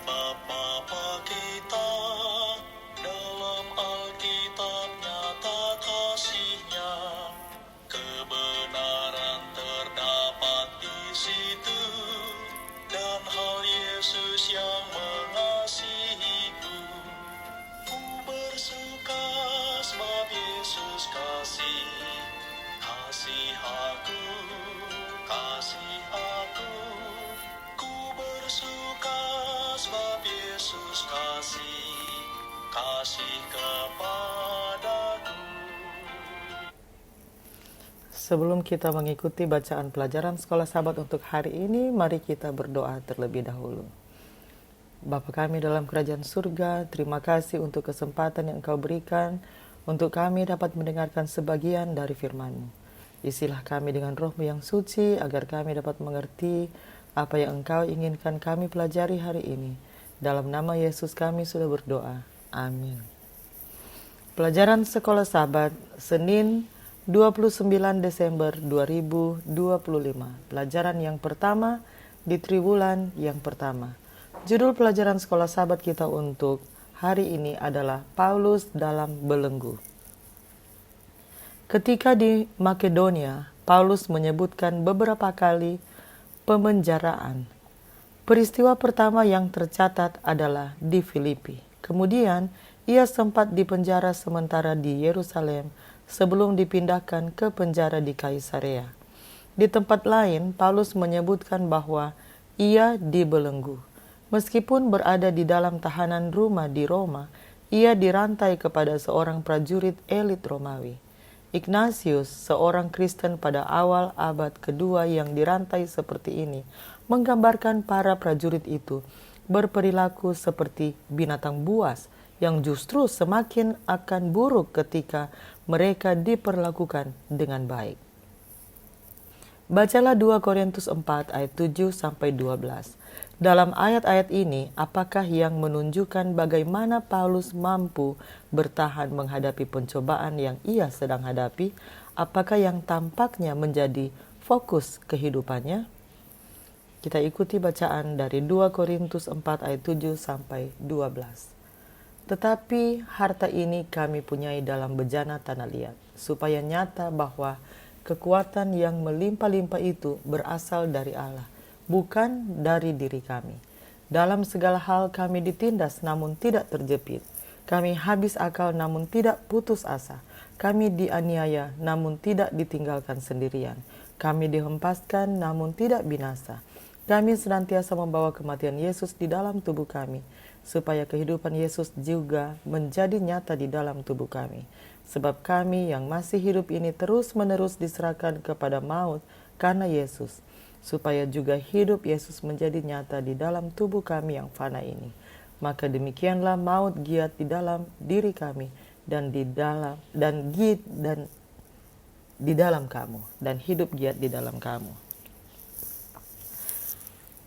Bapa kita, dalam Alkitab nyata kasih-Nya, kebenaran terdapat di situ, dan hal Yesus yang mengasihiku. Ku bersuka sebab Yesus kasih aku, kasih aku. Ku bersuka sebab Yesus kasih kepadaku. Sebelum kita mengikuti bacaan pelajaran Sekolah Sahabat untuk hari ini, mari kita berdoa terlebih dahulu. Bapa kami dalam kerajaan surga, terima kasih untuk kesempatan yang Engkau berikan untuk kami dapat mendengarkan sebagian dari firman-Mu. Isilah kami dengan Roh-Mu yang suci agar kami dapat mengerti apa yang Engkau inginkan kami pelajari hari ini. Dalam nama Yesus kami sudah berdoa. Amin. Pelajaran Sekolah Sahabat, Senin 29 Desember 2025. Pelajaran yang pertama di triwulan yang pertama. Judul pelajaran Sekolah Sahabat kita untuk hari ini adalah Paulus dalam belenggu. Ketika di Makedonia, Paulus menyebutkan beberapa kali pemenjaraan. Peristiwa pertama yang tercatat adalah di Filipi. Kemudian, ia sempat dipenjara sementara di Yerusalem sebelum dipindahkan ke penjara di Kaisarea. Di tempat lain, Paulus menyebutkan bahwa ia dibelenggu. Meskipun berada di dalam tahanan rumah di Roma, ia dirantai kepada seorang prajurit elit Romawi. Ignatius, seorang Kristen pada awal abad kedua yang dirantai seperti ini, menggambarkan para prajurit itu berperilaku seperti binatang buas yang justru semakin akan buruk ketika mereka diperlakukan dengan baik. Bacalah 2 Korintus 4 ayat 7-12. Dalam ayat-ayat ini, apakah yang menunjukkan bagaimana Paulus mampu bertahan menghadapi pencobaan yang ia sedang hadapi? Apakah yang tampaknya menjadi fokus kehidupannya? Kita ikuti bacaan dari 2 Korintus 4 ayat 7-12. Tetapi harta ini kami punyai dalam bejana tanah liat, supaya nyata bahwa kekuatan yang melimpah-limpah itu berasal dari Allah, bukan dari diri kami. Dalam segala hal kami ditindas namun tidak terjepit. Kami habis akal namun tidak putus asa. Kami dianiaya namun tidak ditinggalkan sendirian. Kami dihempaskan namun tidak binasa. Kami senantiasa membawa kematian Yesus di dalam tubuh kami, supaya kehidupan Yesus juga menjadi nyata di dalam tubuh kami. Sebab kami yang masih hidup ini terus-menerus diserahkan kepada maut karena Yesus, supaya juga hidup Yesus menjadi nyata di dalam tubuh kami yang fana ini. Maka demikianlah maut giat di dalam diri kami dan di dalam kamu, dan hidup giat di dalam kamu.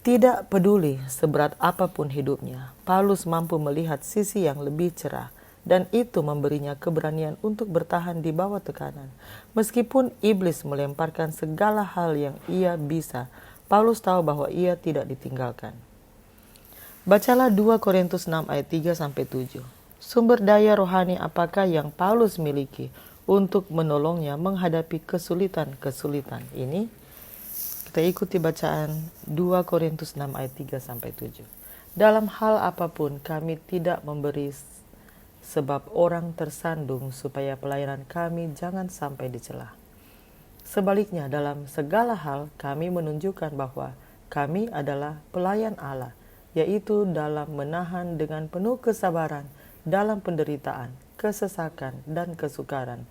Tidak peduli seberat apapun hidupnya, Paulus mampu melihat sisi yang lebih cerah, dan itu memberinya keberanian untuk bertahan di bawah tekanan. Meskipun iblis melemparkan segala hal yang ia bisa, Paulus tahu bahwa ia tidak ditinggalkan. Bacalah 2 Korintus 6 ayat 3-7. Sumber daya rohani apakah yang Paulus miliki untuk menolongnya menghadapi kesulitan-kesulitan ini? Kita ikuti bacaan 2 Korintus 6 ayat 3-7. Dalam hal apapun kami tidak memberi sebab orang tersandung supaya pelayanan kami jangan sampai dicela. Sebaliknya dalam segala hal kami menunjukkan bahwa kami adalah pelayan Allah, yaitu dalam menahan dengan penuh kesabaran dalam penderitaan, kesesakan, dan kesukaran,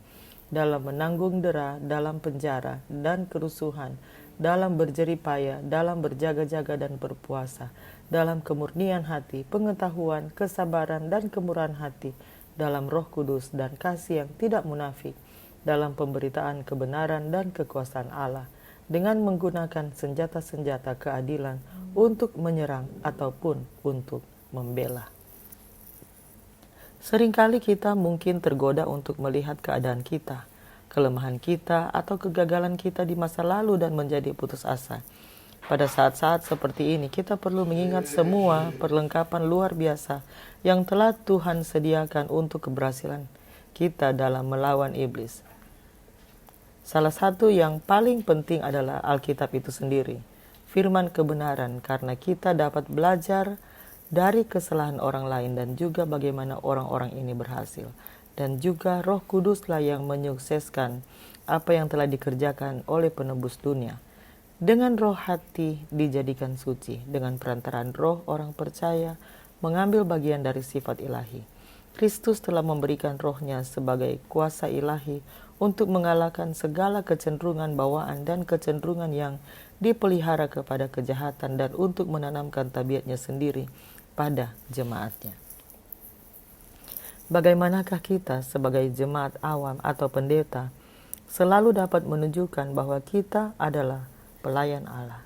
dalam menanggung dera, dalam penjara dan kerusuhan, dalam berjerih payah, dalam berjaga-jaga dan berpuasa, dalam kemurnian hati, pengetahuan, kesabaran, dan kemurahan hati, dalam Roh Kudus dan kasih yang tidak munafik, dalam pemberitaan kebenaran dan kekuasaan Allah, dengan menggunakan senjata-senjata keadilan untuk menyerang ataupun untuk membela. Seringkali kita mungkin tergoda untuk melihat keadaan kita, kelemahan kita, atau kegagalan kita di masa lalu dan menjadi putus asa. Pada saat-saat seperti ini, kita perlu mengingat semua perlengkapan luar biasa yang telah Tuhan sediakan untuk keberhasilan kita dalam melawan iblis. Salah satu yang paling penting adalah Alkitab itu sendiri, firman kebenaran, karena kita dapat belajar dari kesalahan orang lain dan juga bagaimana orang-orang ini berhasil. Dan juga Roh Kuduslah yang menyukseskan apa yang telah dikerjakan oleh penebus dunia. Dengan roh hati dijadikan suci, dengan perantaraan roh orang percaya mengambil bagian dari sifat ilahi. Kristus telah memberikan rohnya sebagai kuasa ilahi untuk mengalahkan segala kecenderungan bawaan dan kecenderungan yang dipelihara kepada kejahatan dan untuk menanamkan tabiatnya sendiri pada jemaatnya. Bagaimanakah kita sebagai jemaat awam atau pendeta selalu dapat menunjukkan bahwa kita adalah pelayan Allah?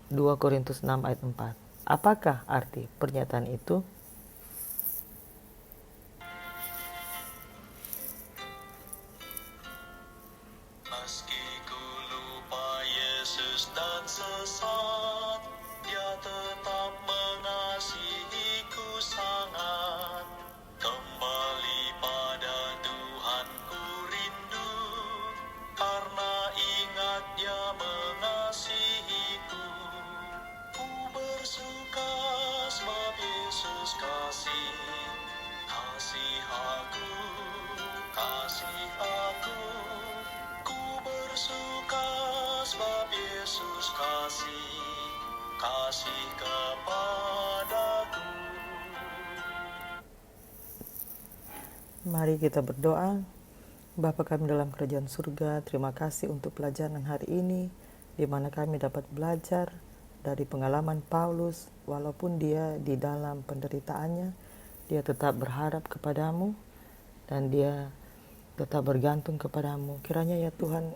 2 Korintus 6 ayat 4. Apakah arti pernyataan itu? Meski ku lupa Yesus dan sesat, Dia tetap mengasihiku sangat. Kembali pada Tuhan ku rindu, karena ingat Dia mengasihiku. Ku bersuka sebab Yesus kasih aku, kasih aku. Ku bersuka sebab Yesus kasih kepadaku. Mari kita berdoa. Bapa kami dalam kerajaan surga, terima kasih untuk pelajaran hari ini, di mana kami dapat belajar dari pengalaman Paulus. Walaupun dia di dalam penderitaannya, dia tetap berharap kepadamu dan dia tetap bergantung kepadamu. Kiranya ya Tuhan,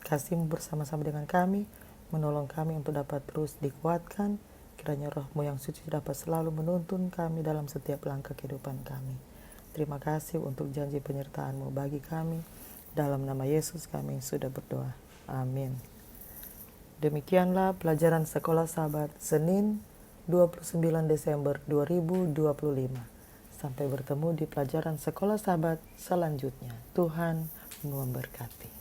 kasih-Mu bersama-sama dengan kami, menolong kami untuk dapat terus dikuatkan. Kiranya Roh-Mu yang suci dapat selalu menuntun kami dalam setiap langkah kehidupan kami. Terima kasih untuk janji penyertaan-Mu bagi kami. Dalam nama Yesus kami sudah berdoa. Amin. Demikianlah pelajaran Sekolah Sabat Senin 29 Desember 2025. Sampai bertemu di pelajaran Sekolah Sabat selanjutnya. Tuhan memberkati.